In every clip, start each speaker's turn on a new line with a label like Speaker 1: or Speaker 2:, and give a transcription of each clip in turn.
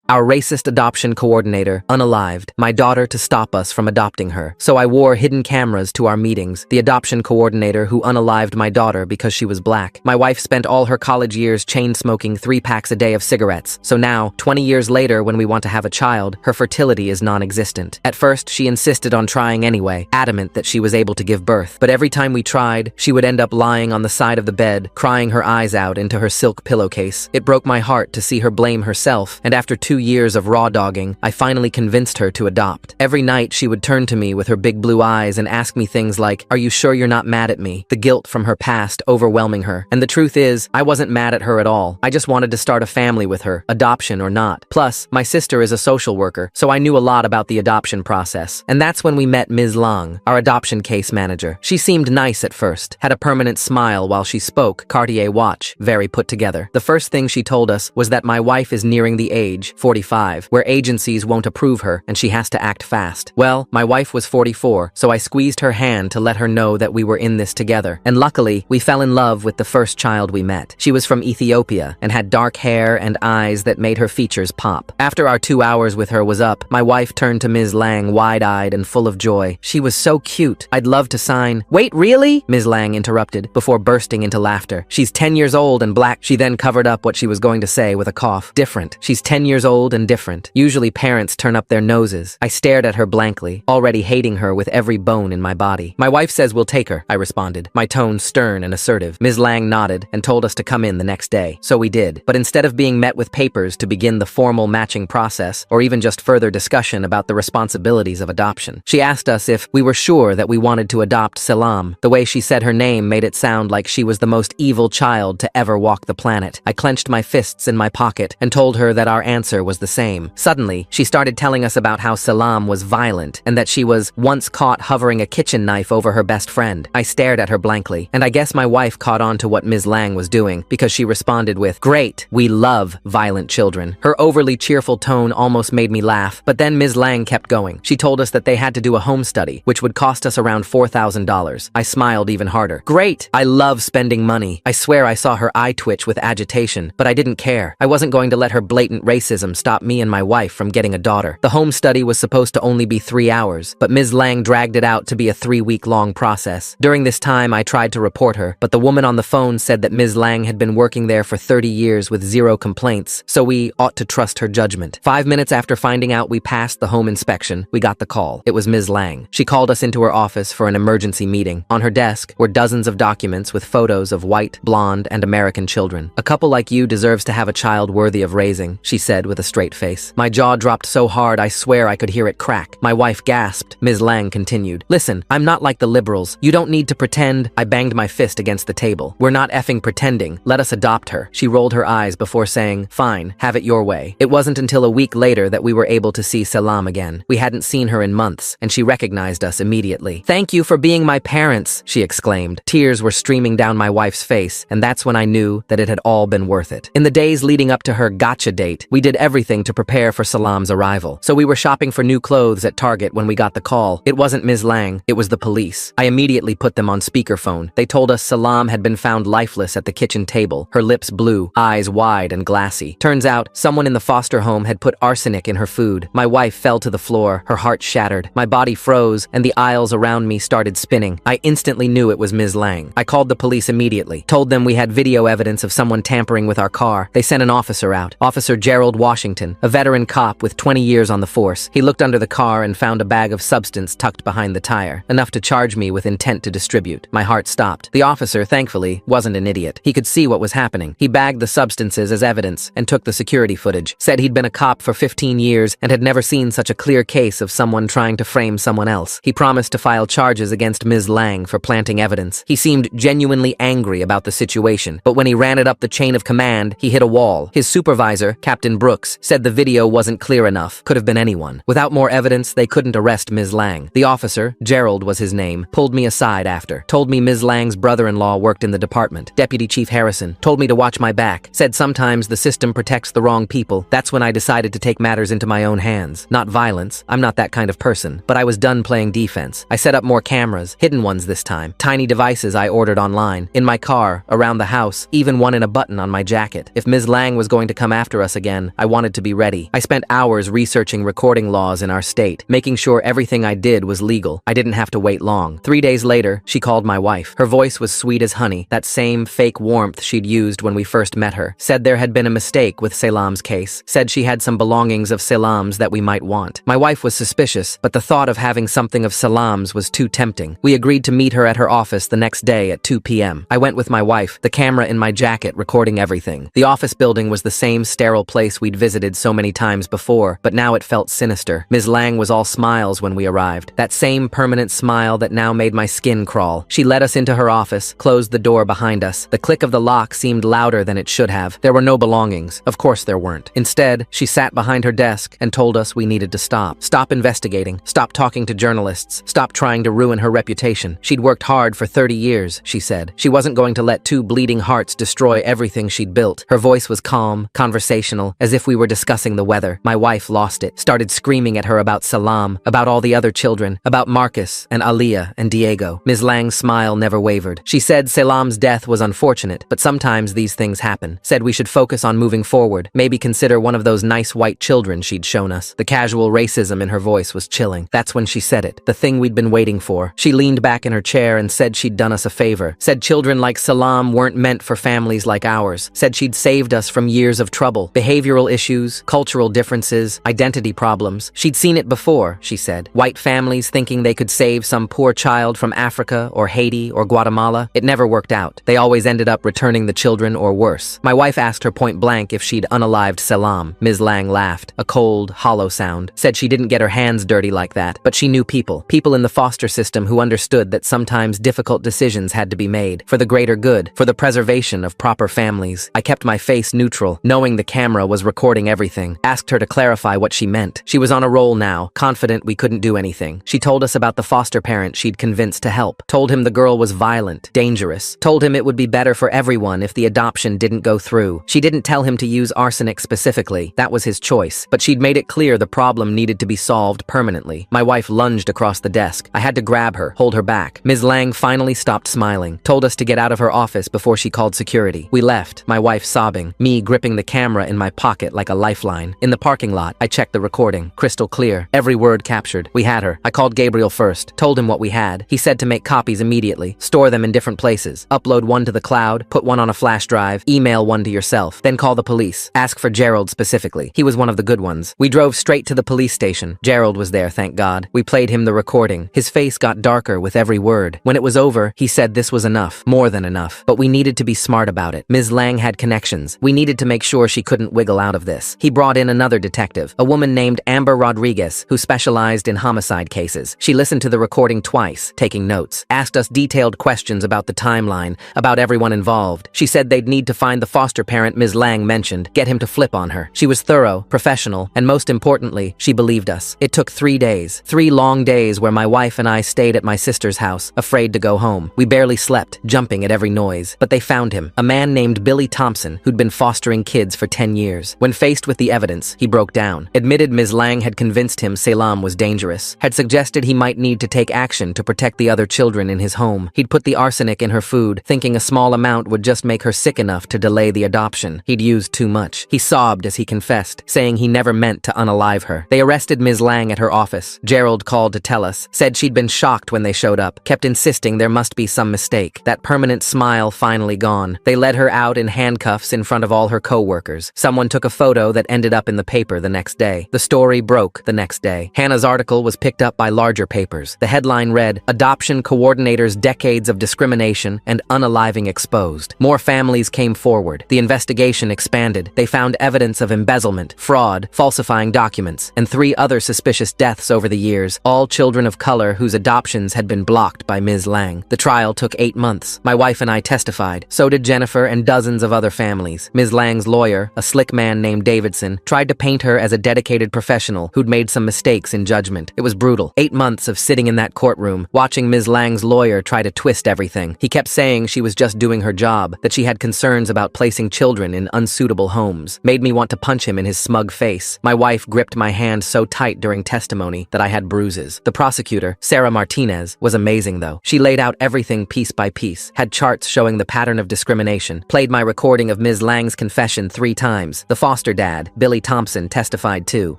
Speaker 1: Our racist adoption coordinator, unalived, my daughter to stop us from adopting her. So I wore hidden cameras to our meetings. The adoption coordinator who unalived my daughter because she was black. My wife spent all her college years chain-smoking 3 packs a day of cigarettes. So now, 20 years later when we want to have a child, her fertility is non-existent. At first, she insisted on trying anyway, adamant that she was able to give birth. But every time we tried, she would end up lying on the side of the bed, crying her eyes out into her silk pillowcase. It broke my heart to see her blame herself, and after 2 years of raw dogging, I finally convinced her to adopt. Every night, she would turn to me with her big blue eyes and ask me things like, "Are you sure you're not mad at me?" The guilt from her past overwhelming her. And the truth is, I wasn't mad at her at all. I just wanted to start a family with her, adoption or not. Plus, my sister is a social worker, so I knew a lot about the adoption process. And that's when we met Ms. Lang, our adoption case manager. She seemed nice at first, had a permanent smile while she spoke, Cartier watch, very put together. The first thing she told us was that my wife is nearing the age, 45, where agencies won't approve her and she has to act fast. Well, my wife was 44, so I squeezed her hand to let her know that we were in this together. And luckily, we fell in love with the first child we met. She was from Ethiopia and had dark hair and eyes that made her features pop. After our 2 hours with her was up, my wife turned to Ms. Lang wide-eyed and full of joy. She was so cute. I'd love to sign. "Wait, really?" Ms. Lang interrupted before bursting into laughter. "She's 10 years old and black." She then covered up what she was going to say with a cough. "Different. She's 10 years old and different. Usually parents turn up their noses." I stared at her blankly, already hating her with every bone in my body. "My wife says we'll take her," I responded, my tone stern and assertive. Ms. Lang nodded and told us to come in the next day. So we did. But instead of being met with papers to begin the formal matching process, or even just further discussion about the responsibilities of adoption, she asked us if we were sure that we wanted to adopt Salam. The way she said her name made it sound like she was the most evil child to ever walk the planet. I clenched my fists in my pocket and told her that our answer was the same. Suddenly, she started telling us about how Salam was violent and that she was once caught hovering a kitchen knife over her best friend. I stared at her blankly, and I guess my wife caught on to what Ms. Lang was doing because she responded with, "Great, we love violent children." Her overly cheerful tone almost made me laugh, but then Ms. Lang kept going. She told us that they had to do a home study, which would cost us around $4,000. I smiled even harder. Great, I love spending money. I swear I saw her eye twitch with agitation, but I didn't care. I wasn't going to let her blatant racism stop me and my wife from getting a daughter. The home study was supposed to only be 3 hours, but Ms. Lang dragged it out to be a 3-week-long process. During this time, I tried to report her, but the woman on the phone said that Ms. Lang had been working there for 30 years with 0 complaints, so we ought to trust her judgment. 5 minutes after finding out we passed the home inspection, we got the call. It was Ms. Lang. She called us into her office for an emergency meeting. On her desk were dozens of documents with photos of white, blonde, and American children. "A couple like you deserves to have a child worthy of raising," she said with a straight face. My jaw dropped so hard I swear I could hear it crack. My wife gasped. Ms. Lang continued, "Listen, I'm not like the liberals. You don't need to pretend." I banged my fist against the table. "We're not effing pretending. Let us adopt her." She rolled her eyes before saying, "Fine, have it your way." It wasn't until a week later that we were able to see Salam again. We hadn't seen her in months, and she recognized us immediately. "Thank you for being my parents," she exclaimed. Tears were streaming down my wife's face, and that's when I knew that it had all been worth it. In the days leading up to her gotcha date, we did everything to prepare for Salam's arrival. So we were shopping for new clothes at Target when we got the call. It wasn't Ms. Lang, it was the police. I immediately put them on speakerphone. They told us Salam had been found lifeless at the kitchen table, her lips blue, eyes wide and glassy. Turns out, someone in the foster home had put arsenic in her food. My wife fell to the floor, her heart shattered. My body froze, and the aisles around me started spinning. I instantly knew it was Ms. Lang. I called the police immediately, told them we had video evidence of someone tampering with our car. They sent an officer out, Officer Gerald Washington, a veteran cop with 20 years on the force. He looked under the car and found a bag of substance tucked behind the tire, enough to charge me with intent to distribute. My heart stopped. The officer, thankfully, wasn't an idiot. He could see what was happening. He bagged the substances as evidence and took the security footage. Said he'd been a cop for 15 years and had never seen such a clear case of someone trying to frame someone else. He promised to file charges against Ms. Lang for planting evidence. He seemed genuinely angry about the situation, but when he ran it up the chain of command, he hit a wall. His supervisor, Captain Brooks, said the video wasn't clear enough. Could have been anyone. Without more evidence, they couldn't arrest Ms. Lang. The officer, Gerald was his name, pulled me aside after, told me Ms. Lang's brother-in-law worked in the department. Deputy Chief Harrison told me to watch my back, said sometimes the system protects the wrong people. That's when I decided to take matters into my own hands. Not violence. I'm not that kind of person, but I was done playing defense. I set up more cameras, hidden ones this time, tiny devices I ordered online, in my car, around the house, even one in a button on my jacket. If Ms. Lang was going to come after us again, I wanted wanted to be ready. I spent hours researching recording laws in our state, making sure everything I did was legal. I didn't have to wait long. 3 days later, she called my wife. Her voice was sweet as honey, that same fake warmth she'd used when we first met her. Said there had been a mistake with Selam's case. Said she had some belongings of Selam's that we might want. My wife was suspicious, but the thought of having something of Selam's was too tempting. We agreed to meet her at her office the next day at 2 p.m. I went with my wife, the camera in my jacket recording everything. The office building was the same sterile place we'd visited so many times before, but now it felt sinister. Ms. Lang was all smiles when we arrived. That same permanent smile that now made my skin crawl. She led us into her office, closed the door behind us. The click of the lock seemed louder than it should have. There were no belongings. Of course there weren't. Instead, she sat behind her desk and told us we needed to stop. Stop investigating. Stop talking to journalists. Stop trying to ruin her reputation. She'd worked hard for 30 years, she said. She wasn't going to let 2 bleeding hearts destroy everything she'd built. Her voice was calm, conversational, as if we were discussing the weather. My wife lost it, started screaming at her about Salam, about all the other children, about Marcus and Aliyah and Diego. Ms. Lang's smile never wavered. She said Salam's death was unfortunate, but sometimes these things happen. Said we should focus on moving forward, maybe consider one of those nice white children she'd shown us. The casual racism in her voice was chilling. That's when she said it, the thing we'd been waiting for. She leaned back in her chair and said she'd done us a favor. Said children like Salam weren't meant for families like ours. Said she'd saved us from years of trouble, behavioral issues, cultural differences, identity problems. She'd seen it before, she said. White families thinking they could save some poor child from Africa or Haiti or Guatemala. It never worked out. They always ended up returning the children or worse. My wife asked her point blank if she'd unalived Salam. Ms. Lang laughed, a cold, hollow sound. Said she didn't get her hands dirty like that, but she knew people in the foster system who understood that sometimes difficult decisions had to be made for the greater good, for the preservation of proper families. I kept my face neutral, knowing the camera was recording everything. Asked her to clarify what she meant. She was on a roll now, confident we couldn't do anything. She told us about the foster parent she'd convinced to help. Told him the girl was violent, dangerous. Told him it would be better for everyone if the adoption didn't go through. She didn't tell him to use arsenic specifically. That was his choice. But she'd made it clear the problem needed to be solved permanently. My wife lunged across the desk. I had to grab her, hold her back. Ms. Lang finally stopped smiling. Told us to get out of her office before she called security. We left, my wife sobbing, me gripping the camera in my pocket like a lifeline. In the parking lot, I checked the recording. Crystal clear. Every word captured. We had her. I called Gabriel first. Told him what we had. He said to make copies immediately. Store them in different places. Upload one to the cloud. Put one on a flash drive. Email one to yourself. Then call the police. Ask for Gerald specifically. He was one of the good ones. We drove straight to the police station. Gerald was there, thank God. We played him the recording. His face got darker with every word. When it was over, he said this was enough. More than enough. But we needed to be smart about it. Ms. Lang had connections. We needed to make sure she couldn't wiggle out of this. He brought in another detective, a woman named Amber Rodriguez, who specialized in homicide cases. She listened to the recording twice, taking notes. Asked us detailed questions about the timeline, about everyone involved. She said they'd need to find the foster parent Ms. Lang mentioned, get him to flip on her. She was thorough, professional, and most importantly, she believed us. It took 3 days. 3 long days where my wife and I stayed at my sister's house, afraid to go home. We barely slept, jumping at every noise. But they found him, a man named Billy Thompson, who'd been fostering kids for 10 years. When faced with the evidence, he broke down. Admitted Ms. Lang had convinced him Salam was dangerous. Had suggested he might need to take action to protect the other children in his home. He'd put the arsenic in her food, thinking a small amount would just make her sick enough to delay the adoption. He'd used too much. He sobbed as he confessed, saying he never meant to unalive her. They arrested Ms. Lang at her office. Gerald called to tell us. Said she'd been shocked when they showed up. Kept insisting there must be some mistake. That permanent smile finally gone. They led her out in handcuffs in front of all her co-workers. Someone took a photo that ended up in the paper the next day. The story broke the next day. Hannah's article was picked up by larger papers. The headline read, "Adoption Coordinator's Decades of Discrimination and Unaliving Exposed." More families came forward. The investigation expanded. They found evidence of embezzlement, fraud, falsifying documents, and 3 other suspicious deaths over the years, all children of color whose adoptions had been blocked by Ms. Lang. The trial took 8 months. My wife and I testified. So did Jennifer and dozens of other families. Ms. Lang's lawyer, a slick man named Davidson, tried to paint her as a dedicated professional who'd made some mistakes in judgment. It was brutal. 8 months of sitting in that courtroom, watching Ms. Lang's lawyer try to twist everything. He kept saying she was just doing her job, that she had concerns about placing children in unsuitable homes. Made me want to punch him in his smug face. My wife gripped my hand so tight during testimony that I had bruises. The prosecutor, Sarah Martinez, was amazing though. She laid out everything piece by piece, had charts showing the pattern of discrimination, played my recording of Ms. Lang's confession 3 times. The foster foster dad, Billy Thompson, testified too.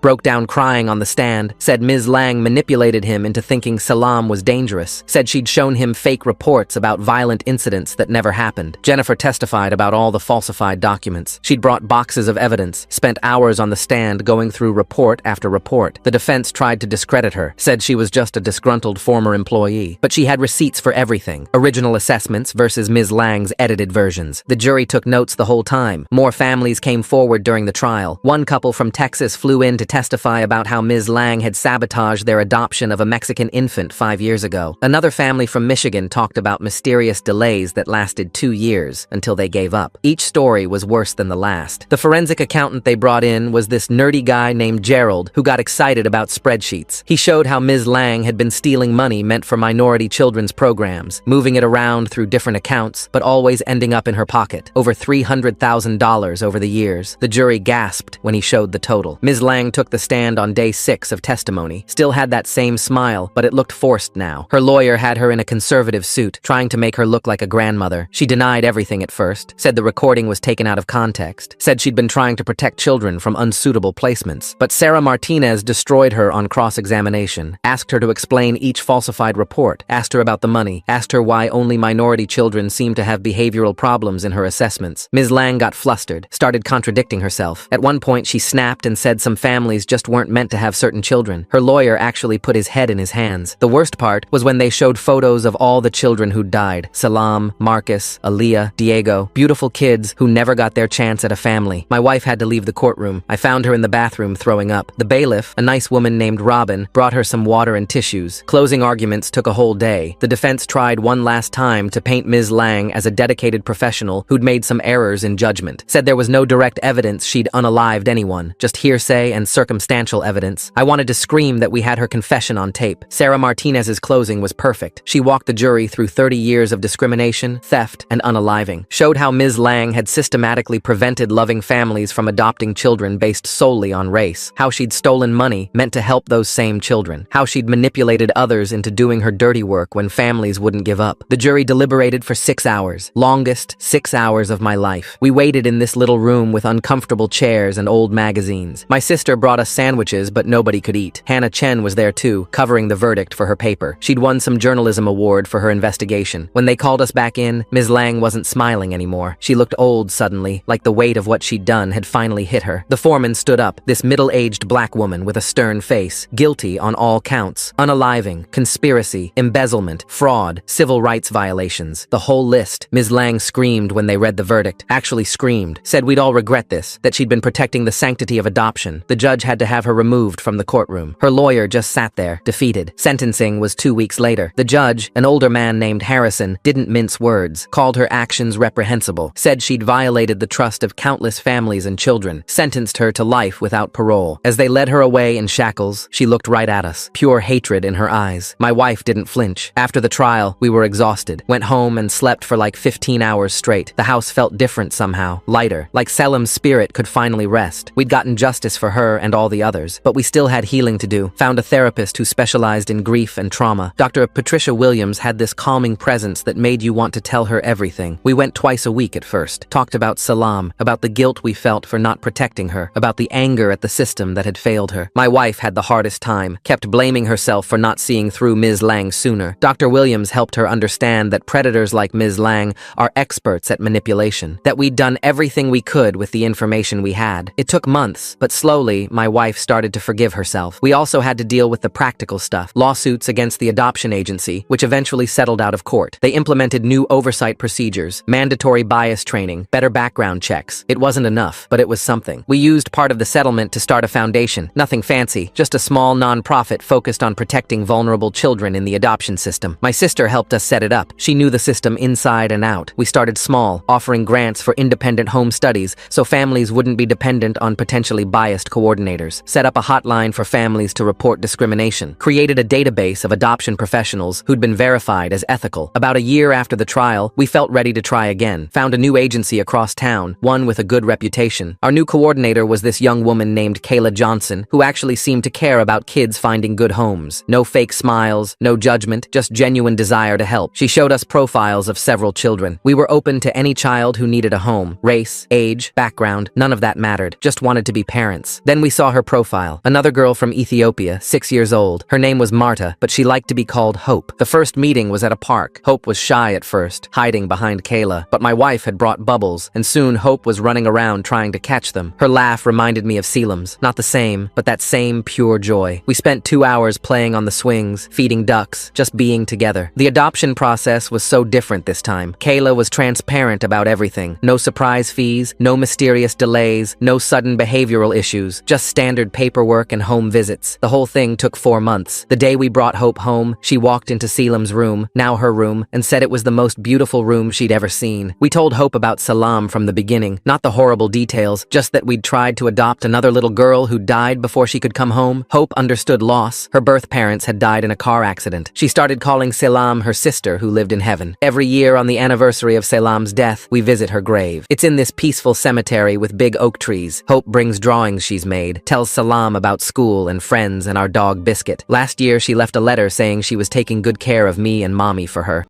Speaker 1: Broke down crying on the stand, said Ms. Lang manipulated him into thinking Salam was dangerous, said she'd shown him fake reports about violent incidents that never happened. Jennifer testified about all the falsified documents. She'd brought boxes of evidence, spent hours on the stand going through report after report. The defense tried to discredit her, said she was just a disgruntled former employee. But she had receipts for everything. Original assessments versus Ms. Lang's edited versions. The jury took notes the whole time. More families came forward during the trial. One couple from Texas flew in to testify about how Ms. Lang had sabotaged their adoption of a Mexican infant 5 years ago. Another family from Michigan talked about mysterious delays that lasted 2 years until they gave up. Each story was worse than the last. The forensic accountant they brought in was this nerdy guy named Gerald who got excited about spreadsheets. He showed how Ms. Lang had been stealing money meant for minority children's programs, moving it around through different accounts, but always ending up in her pocket. Over $300,000 over the years. The jury gasped when he showed the total. Ms. Lang took the stand on day 6 of testimony. Still had that same smile, but it looked forced now. Her lawyer had her in a conservative suit, trying to make her look like a grandmother. She denied everything at first, said the recording was taken out of context, said she'd been trying to protect children from unsuitable placements. But Sarah Martinez destroyed her on cross-examination, asked her to explain each falsified report, asked her about the money, asked her why only minority children seemed to have behavioral problems in her assessments. Ms. Lang got flustered, started contradicting herself. At one point, she snapped and said some families just weren't meant to have certain children. Her lawyer actually put his head in his hands. The worst part was when they showed photos of all the children who'd died. Salam, Marcus, Aaliyah, Diego. Beautiful kids who never got their chance at a family. My wife had to leave the courtroom. I found her in the bathroom throwing up. The bailiff, a nice woman named Robin, brought her some water and tissues. Closing arguments took a whole day. The defense tried one last time to paint Ms. Lang as a dedicated professional who'd made some errors in judgment. Said there was no direct evidence she'd unalived anyone, just hearsay and circumstantial evidence. I wanted to scream that we had her confession on tape. Sarah Martinez's closing was perfect. She walked the jury through 30 years of discrimination, theft, and unaliving. Showed how Ms. Lang had systematically prevented loving families from adopting children based solely on race. How she'd stolen money meant to help those same children. How she'd manipulated others into doing her dirty work when families wouldn't give up. The jury deliberated for 6 hours. Longest 6 hours of my life. We waited in this little room with uncomfortable chairs and old magazines. My sister brought us sandwiches, but nobody could eat. Hannah Chen was there too, covering the verdict for her paper. She'd won some journalism award for her investigation. When they called us back in, Ms. Lang wasn't smiling anymore. She looked old suddenly, like the weight of what she'd done had finally hit her. The foreman stood up, this middle-aged black woman with a stern face, guilty on all counts. Unaliving, conspiracy, embezzlement, fraud, civil rights violations. The whole list. Ms. Lang screamed when they read the verdict. Actually screamed. Said we'd all regret this, that she'd been protecting the sanctity of adoption. The judge had to have her removed from the courtroom. Her lawyer just sat there, defeated. Sentencing was 2 weeks later. The judge, an older man named Harrison, didn't mince words, called her actions reprehensible, said she'd violated the trust of countless families and children, sentenced her to life without parole. As they led her away in shackles, she looked right at us, pure hatred in her eyes. My wife didn't flinch. After the trial, we were exhausted. Went home and slept for like 15 hours straight. The house felt different somehow, lighter, like Selim's spirit could finally rest. We'd gotten justice for her and all the others, but we still had healing to do. Found a therapist who specialized in grief and trauma. Dr. Patricia Williams had this calming presence that made you want to tell her everything. We went twice a week at first. Talked about Salam, about the guilt we felt for not protecting her, about the anger at the system that had failed her. My wife had the hardest time, kept blaming herself for not seeing through Ms. Lang sooner. Dr. Williams helped her understand that predators like Ms. Lang are experts at manipulation, that we'd done everything we could with the information we had. It took months, but slowly, my wife started to forgive herself. We also had to deal with the practical stuff, lawsuits against the adoption agency, which eventually settled out of court. They implemented new oversight procedures, mandatory bias training, better background checks. It wasn't enough, but it was something. We used part of the settlement to start a foundation. Nothing fancy, just a small non-profit focused on protecting vulnerable children in the adoption system. My sister helped us set it up. She knew the system inside and out. We started small, offering grants for independent home studies so families wouldn't be dependent on potentially biased coordinators. Set up a hotline for families to report discrimination. Created a database of adoption professionals who'd been verified as ethical. About a year after the trial, we felt ready to try again. Found a new agency across town, one with a good reputation. Our new coordinator was this young woman named Kayla Johnson, who actually seemed to care about kids finding good homes. No fake smiles, no judgment, just genuine desire to help. She showed us profiles of several children. We were open to any child who needed a home. Race, age, background, none of of that mattered, just wanted to be parents. Then we saw her profile. Another girl from Ethiopia, 6 years old. Her name was Marta, but she liked to be called Hope. The first meeting was at a park. Hope was shy at first, hiding behind Kayla, but my wife had brought bubbles, and soon Hope was running around trying to catch them. Her laugh reminded me of Selim's. Not the same, but that same pure joy. We spent 2 hours playing on the swings, feeding ducks, just being together. The adoption process was so different this time. Kayla was transparent about everything. No surprise fees, no mysterious delays, no sudden behavioral issues, just standard paperwork and home visits. The whole thing took 4 months. The day we brought Hope home, she walked into Selim's room, now her room, and said it was the most beautiful room she'd ever seen. We told Hope about Salam from the beginning, not the horrible details, just that we'd tried to adopt another little girl who died before she could come home. Hope understood loss. Her birth parents had died in a car accident. She started calling Salam her sister who lived in heaven. Every year on the anniversary of Salam's death, we visit her grave. It's in this peaceful cemetery with big oak trees. Hope brings drawings she's made, tells Salam about school and friends and our dog Biscuit. Last year, she left a letter saying she was taking good care of me and Mommy for her.